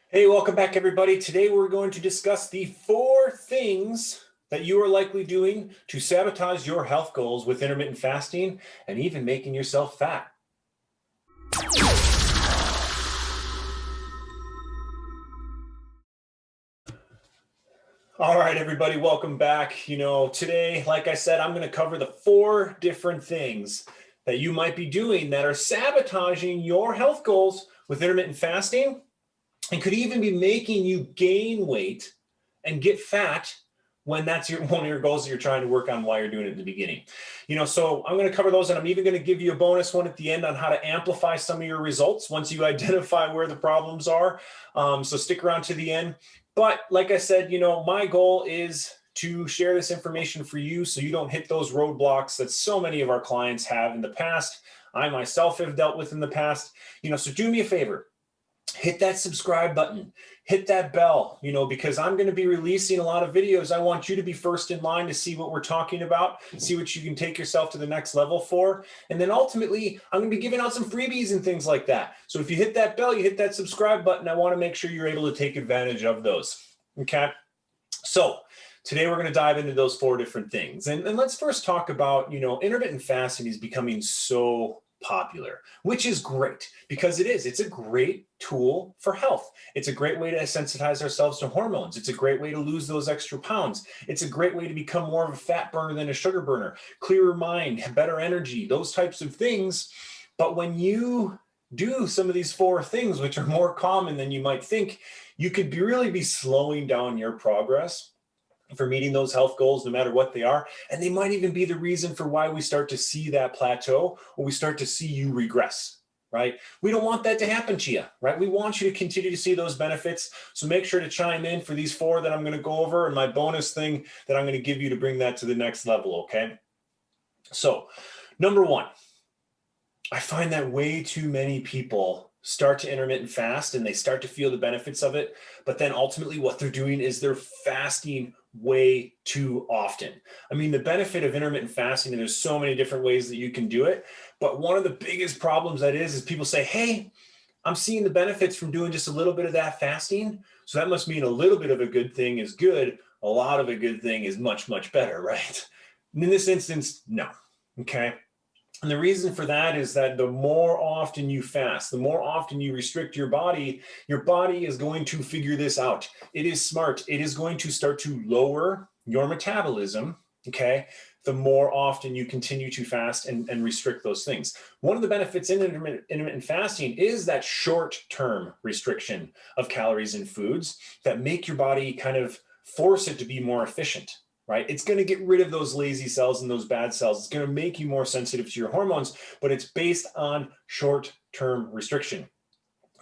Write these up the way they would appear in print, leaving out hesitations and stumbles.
Hey, welcome back, everybody. Today we're going to discuss the 4 things that you are likely doing to sabotage your health goals with intermittent fasting and even making yourself fat. All right, everybody, welcome back. Today, like I said, I'm going to cover the 4 different things that you might be doing that are sabotaging your health goals with intermittent fasting and could even be making you gain weight and get fat when that's one of your goals that you're trying to work on while you're doing it in the beginning. So I'm going to cover those, and I'm even going to give you a bonus one at the end on how to amplify some of your results once you identify where the problems are. So stick around to the end. But like I said, my goal is to share this information for you so you don't hit those roadblocks that so many of our clients have in the past. I myself have dealt with in the past. So do me a favor. Hit that subscribe button, hit that bell, because I'm going to be releasing a lot of videos. I want you to be first in line to see what we're talking about, see what you can take yourself to the next level for. And then ultimately, I'm going to be giving out some freebies and things like that. So if you hit that bell, you hit that subscribe button, I want to make sure you're able to take advantage of those. Okay. So today we're going to dive into those 4 different things. And let's first talk about, intermittent fasting is becoming so popular, which is great because it's a great tool for health. It's a great way to sensitize ourselves to hormones. It's a great way to lose those extra pounds. It's a great way to become more of a fat burner than a sugar burner, clearer mind, better energy, those types of things. But when you do some of these 4 things, which are more common than you might think, you could really be slowing down your progress for meeting those health goals, no matter what they are. And they might even be the reason for why we start to see that plateau, or we start to see you regress, right? We don't want that to happen to you, right? We want you to continue to see those benefits. So make sure to chime in for these 4 that I'm going to go over and my bonus thing that I'm going to give you to bring that to the next level, okay? So, number 1, I find that way too many people start to intermittent fast and they start to feel the benefits of it. But then ultimately what they're doing is they're fasting way too often. I mean, the benefit of intermittent fasting, and there's so many different ways that you can do it. But one of the biggest problems that is people say, hey, I'm seeing the benefits from doing just a little bit of that fasting. So that must mean a little bit of a good thing is good. A lot of a good thing is much, much better, right? And in this instance, no. Okay. And the reason for that is that the more often you fast, the more often you restrict your body is going to figure this out. It is smart. It is going to start to lower your metabolism, okay? The more often you continue to fast and restrict those things. One of the benefits in intermittent fasting is that short-term restriction of calories and foods that make your body kind of force it to be more efficient. Right? It's going to get rid of those lazy cells and those bad cells. It's going to make you more sensitive to your hormones, but it's based on short-term restriction.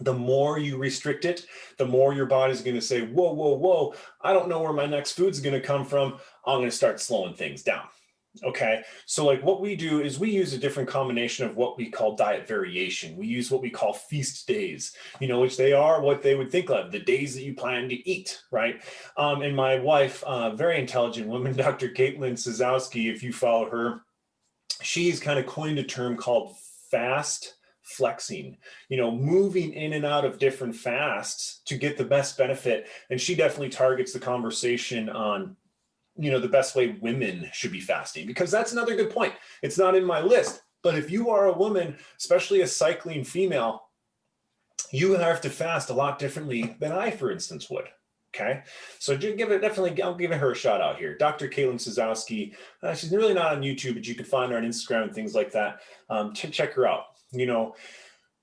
The more you restrict it, the more your body's going to say, whoa, whoa, whoa, I don't know where my next food's going to come from. I'm going to start slowing things down. Okay, so like what we do is we use a different combination of what we call diet variation. We use what we call feast days, which they are what they would think of, the days that you plan to eat, right? And my wife, very intelligent woman, Dr. Caitlin Sazowski, if you follow her, she's kind of coined a term called fast flexing, moving in and out of different fasts to get the best benefit. And she definitely targets the conversation on the best way women should be fasting, because that's another good point. It's not in my list, but if you are a woman, especially a cycling female, you have to fast a lot differently than I, for instance, would. Okay. So I'll give her a shout out here. Dr. Caitlin Sazowski. She's really not on YouTube, but you can find her on Instagram and things like that. Check her out.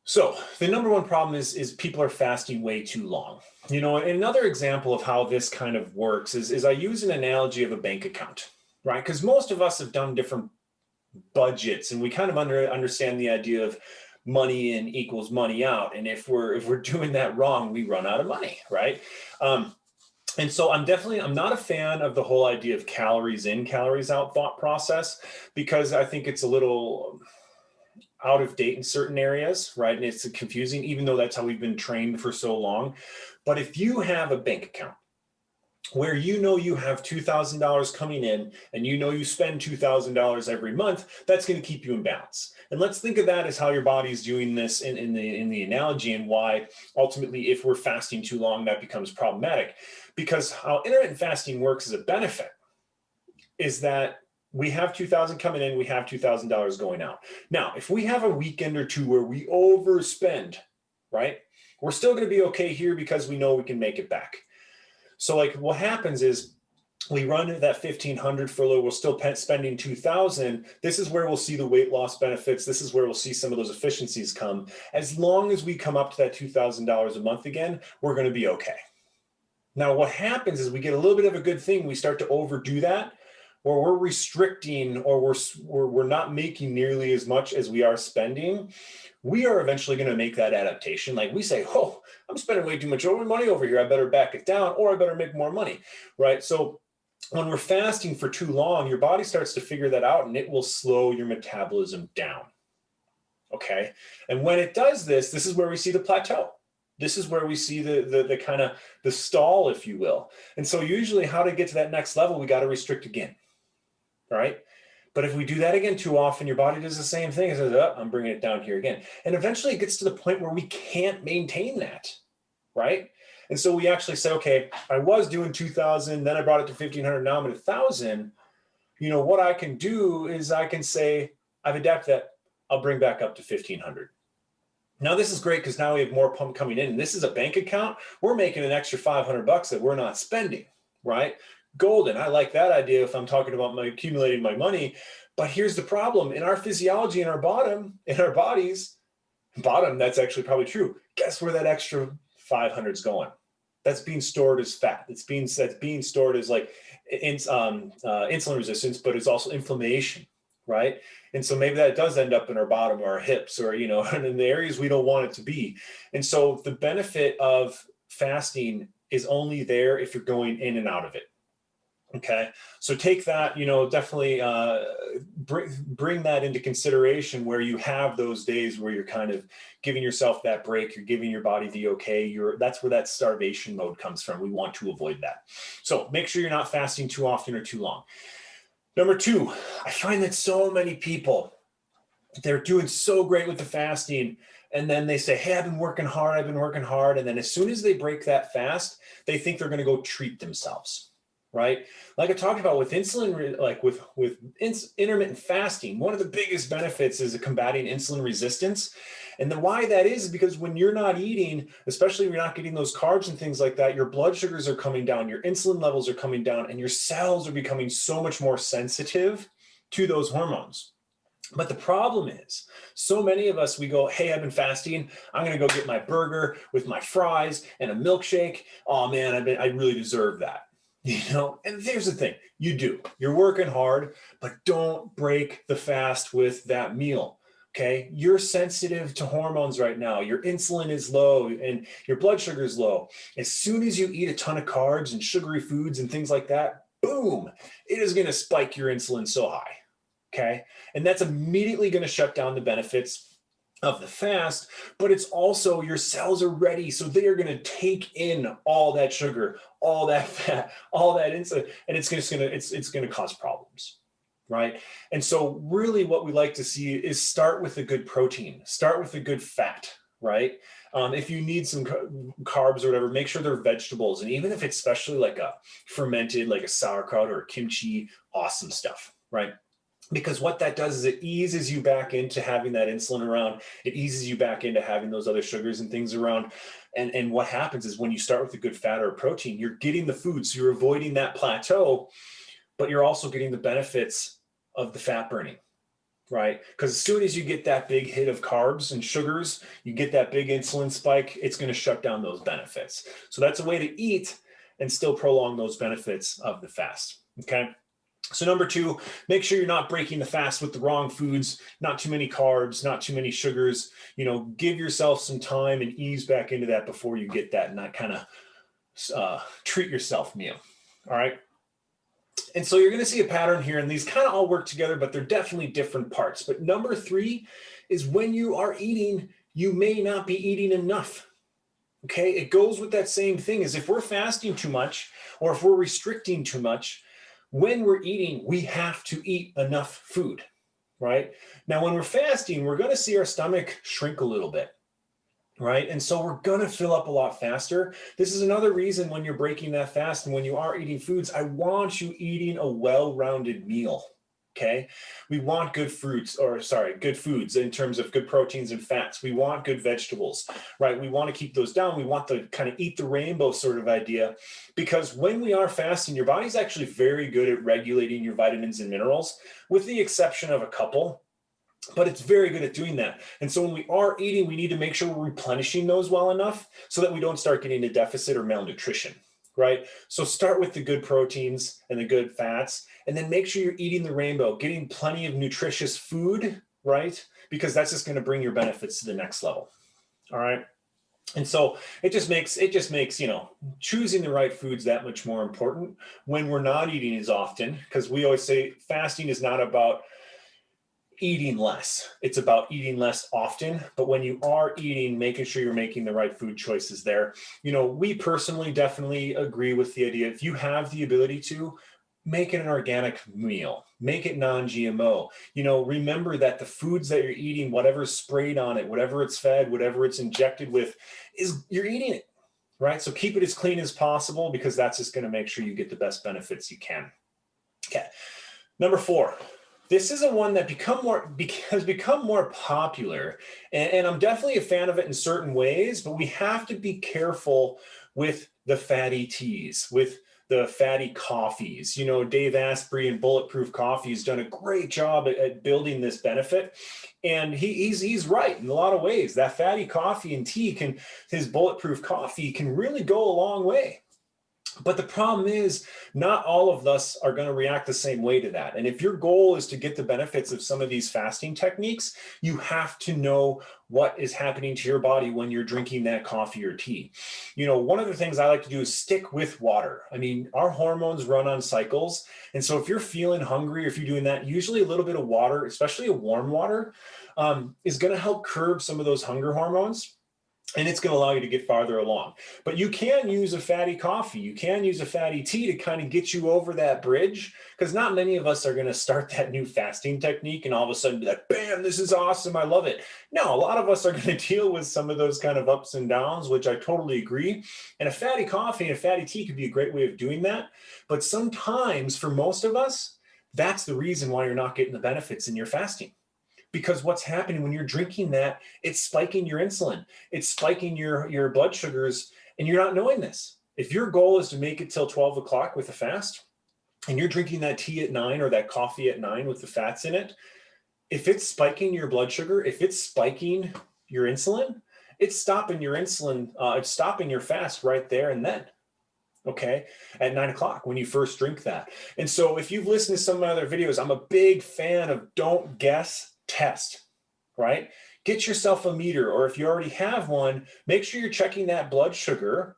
So the number one problem is people are fasting way too long. And another example of how this kind of works is I use an analogy of a bank account, right? Because most of us have done different budgets and we kind of understand the idea of money in equals money out. And if we're doing that wrong, we run out of money, right? And so I'm not a fan of the whole idea of calories in, calories out thought process, because I think it's a little out of date in certain areas, right? And it's confusing, even though that's how we've been trained for so long. But if you have a bank account where you know you have $2,000 coming in and you know you spend $2,000 every month, that's going to keep you in balance. And let's think of that as how your body's doing this in the analogy, and why ultimately if we're fasting too long, that becomes problematic. Because how intermittent fasting works as a benefit is that we have 2,000 coming in, we have $2,000 going out. Now, if we have a weekend or two where we overspend, right, we're still going to be okay here because we know we can make it back. So like what happens is we run into that 1,500 for a little, we're still spending 2,000. This is where we'll see the weight loss benefits. This is where we'll see some of those efficiencies come. As long as we come up to that $2,000 a month again, we're going to be okay. Now, what happens is we get a little bit of a good thing. We start to overdo that, or we're restricting, or we're not making nearly as much as we are spending. We are eventually going to make that adaptation. Like we say, oh, I'm spending way too much money over here. I better back it down, or I better make more money, right? So when we're fasting for too long, your body starts to figure that out, and it will slow your metabolism down, okay? And when it does this, this is where we see the plateau. This is where we see the kind of the stall, if you will. And so usually how to get to that next level, we got to restrict again, right? But if we do that again too often, your body does the same thing. It says, oh, I'm bringing it down here again. And eventually it gets to the point where we can't maintain that, right? And so we actually say, okay, I was doing 2,000, then I brought it to 1,500, now I'm at 1,000. You know, what I can do is I can say, I've adapted that, I'll bring back up to 1,500. Now this is great because now we have more pump coming in. And this is a bank account. We're making an extra $500 that we're not spending, right? Golden. I like that idea if I'm talking about accumulating my money. But here's the problem. In our physiology, in our bodies, that's actually probably true. Guess where that extra 500 is going? That's being stored as fat. That's being stored as like insulin resistance, but it's also inflammation, right? And so maybe that does end up in our bottom or our hips, or, you know, in the areas we don't want it to be. And so the benefit of fasting is only there if you're going in and out of it. Okay, so take that, you know, definitely bring that into consideration, where you have those days where you're kind of giving yourself that break, you're giving your body the okay, that's where that starvation mode comes from. We want to avoid that. So make sure you're not fasting too often or too long. Number two, I find that so many people, they're doing so great with the fasting, and then they say, hey, I've been working hard. And then as soon as they break that fast, they think they're going to go treat themselves. Right? Like I talked about with insulin, like with intermittent fasting, one of the biggest benefits is combating insulin resistance. And then why that is because when you're not eating, especially if you're not getting those carbs and things like that, your blood sugars are coming down, your insulin levels are coming down, and your cells are becoming so much more sensitive to those hormones. But the problem is, so many of us, we go, hey, I've been fasting. I'm going to go get my burger with my fries and a milkshake. Oh man, I really deserve that. You know, and here's the thing, you're working hard, but don't break the fast with that meal. Okay. You're sensitive to hormones right now. Your insulin is low and your blood sugar is low. As soon as you eat a ton of carbs and sugary foods and things like that, boom, it is going to spike your insulin so high. Okay. And that's immediately going to shut down the benefits of the fast, but it's also your cells are ready. So they are going to take in all that sugar, all that fat, all that insulin, and it's going to cause problems, right? And so really what we like to see is start with a good protein, start with a good fat, right? If you need some carbs or whatever, make sure they're vegetables. And even if it's especially like a fermented, like a sauerkraut or a kimchi, awesome stuff, right? Because what that does is it eases you back into having that insulin around. It eases you back into having those other sugars and things around. And what happens is when you start with a good fat or a protein, you're getting the food. So you're avoiding that plateau, but you're also getting the benefits of the fat burning, right? Because as soon as you get that big hit of carbs and sugars, you get that big insulin spike, it's going to shut down those benefits. So that's a way to eat and still prolong those benefits of the fast, okay? So number two, make sure you're not breaking the fast with the wrong foods, not too many carbs, not too many sugars. You know, give yourself some time and ease back into that before you get that, and that kind of treat yourself meal. All right. And so you're going to see a pattern here, and these kind of all work together, but they're definitely different parts. But number three is when you are eating, you may not be eating enough. Okay, it goes with that same thing as if we're fasting too much or if we're restricting too much, when we're eating, we have to eat enough food, right? Now, when we're fasting, we're going to see our stomach shrink a little bit, right? And so we're going to fill up a lot faster. This is another reason when you're breaking that fast and when you are eating foods, I want you eating a well-rounded meal. Okay, we want good fruits, or sorry, good foods in terms of good proteins and fats. We want good vegetables, right? We want to keep those down. We want the kind of eat the rainbow sort of idea, because when we are fasting, your body's actually very good at regulating your vitamins and minerals, with the exception of a couple, but it's very good at doing that. And so when we are eating, we need to make sure we're replenishing those well enough so that we don't start getting a deficit or malnutrition, right? So start with the good proteins and the good fats, and then make sure you're eating the rainbow, getting plenty of nutritious food, right? Because that's just going to bring your benefits to the next level. All right. And so it just makes, choosing the right foods that much more important when we're not eating as often, because we always say fasting is not about eating less. It's about eating less often. But when you are eating, making sure you're making the right food choices there. We personally definitely agree with the idea. If you have the ability to, make it an organic meal, make it non-GMO. Remember that the foods that you're eating, whatever's sprayed on it, whatever it's fed, whatever it's injected with, you're eating it, right? So keep it as clean as possible, because that's just going to make sure you get the best benefits you can. Okay. Number 4. This is a one that has become more popular, and I'm definitely a fan of it in certain ways, but we have to be careful with the fatty teas, with the fatty coffees. Dave Asprey and Bulletproof Coffee has done a great job at building this benefit. And he's right in a lot of ways. That fatty coffee and tea his Bulletproof Coffee can really go a long way. But the problem is, not all of us are going to react the same way to that. And if your goal is to get the benefits of some of these fasting techniques, you have to know what is happening to your body when you're drinking that coffee or tea. One of the things I like to do is stick with water. I mean, our hormones run on cycles. And so if you're feeling hungry, or if you're doing that, usually a little bit of water, especially a warm water, is going to help curb some of those hunger hormones. And it's going to allow you to get farther along. But you can use a fatty coffee. You can use a fatty tea to kind of get you over that bridge, because not many of us are going to start that new fasting technique and all of a sudden be like, bam, this is awesome, I love it. No, a lot of us are going to deal with some of those kind of ups and downs, which I totally agree. And a fatty coffee and a fatty tea could be a great way of doing that. But sometimes, for most of us, that's the reason why you're not getting the benefits in your fasting. Because what's happening when you're drinking that, it's spiking your insulin, it's spiking your blood sugars, and you're not knowing this. If your goal is to make it till 12 o'clock with a fast, and you're drinking that tea at 9 or that coffee at 9 with the fats in it, if it's spiking your blood sugar, if it's spiking your insulin, it's stopping your insulin, it's stopping your fast right there and then. Okay, at 9 o'clock when you first drink that. And so if you've listened to some of my other videos, I'm a big fan of don't guess, test, right? Get yourself a meter, or if you already have one, make sure you're checking that blood sugar,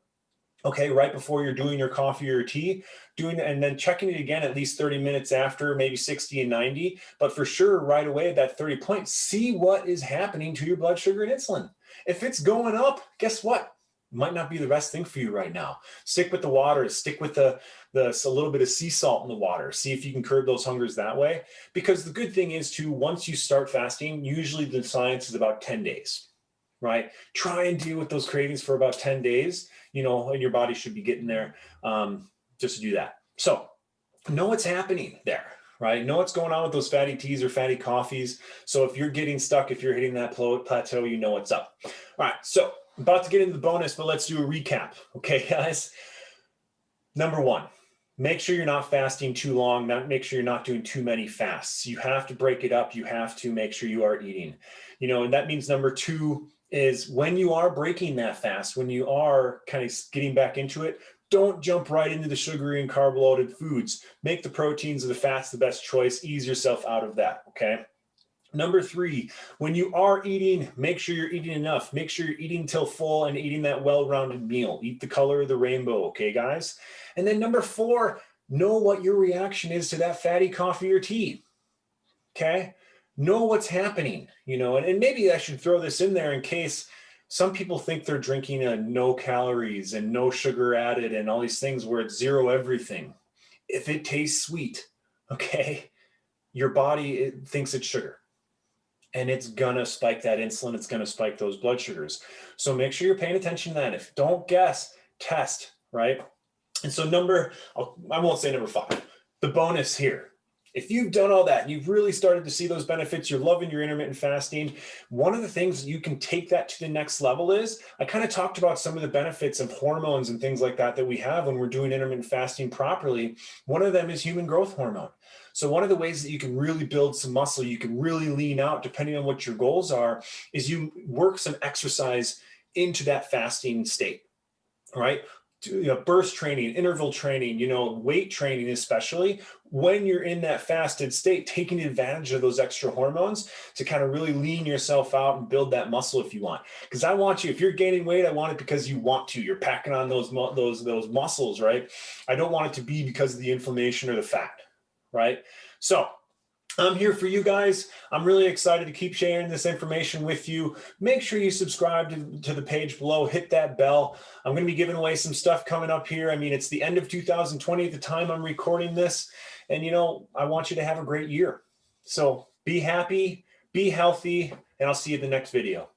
okay, right before you're doing your coffee or tea, and then checking it again at least 30 minutes after, maybe 60 and 90, but for sure right away at that 30 point, see what is happening to your blood sugar and insulin. If it's going up, guess what? Might not be the best thing for you right now. Stick with the water, stick with a little bit of sea salt in the water. See if you can curb those hungers that way. Because the good thing is too, once you start fasting, usually the science is about 10 days, right? Try and deal with those cravings for about 10 days, and your body should be getting there just to do that. So know what's happening there, right? Know what's going on with those fatty teas or fatty coffees. So if you're getting stuck, if you're hitting that plateau, you know what's up. All right, so about to get into the bonus, but let's do a recap. Okay, guys. Number 1, make sure you're not fasting too long. Make sure you're not doing too many fasts. You have to break it up. You have to make sure you are eating. And that means number 2 is when you are breaking that fast, when you are kind of getting back into it, don't jump right into the sugary and carb-loaded foods. Make the proteins or the fats the best choice. Ease yourself out of that, okay? Number 3, when you are eating, make sure you're eating enough. Make sure you're eating till full and eating that well-rounded meal. Eat the color of the rainbow, okay, guys? And then number 4, know what your reaction is to that fatty coffee or tea, okay? Know what's happening, and maybe I should throw this in there in case some people think they're drinking a no calories and no sugar added and all these things where it's zero everything. If it tastes sweet, okay, your body thinks it's sugar. And it's gonna spike that insulin. It's gonna spike those blood sugars. So make sure you're paying attention to that. If don't guess, test, right? And so I won't say number 5, the bonus here. If you've done all that and you've really started to see those benefits, you're loving your intermittent fasting, one of the things you can take that to the next level is, I kind of talked about some of the benefits of hormones and things like that we have when we're doing intermittent fasting properly. One of them is human growth hormone. So one of the ways that you can really build some muscle, you can really lean out depending on what your goals are, is you work some exercise into that fasting state, right? Burst training, interval training, weight training, especially when you're in that fasted state, taking advantage of those extra hormones to kind of really lean yourself out and build that muscle if you want. Because I want you, if you're gaining weight, I want it because you want to. You're packing on those muscles, right? I don't want it to be because of the inflammation or the fat, right? So I'm here for you guys. I'm really excited to keep sharing this information with you. Make sure you subscribe to the page below, hit that bell. I'm going to be giving away some stuff coming up here. I mean, it's the end of 2020 at the time I'm recording this. And, I want you to have a great year. So be happy, be healthy, and I'll see you in the next video.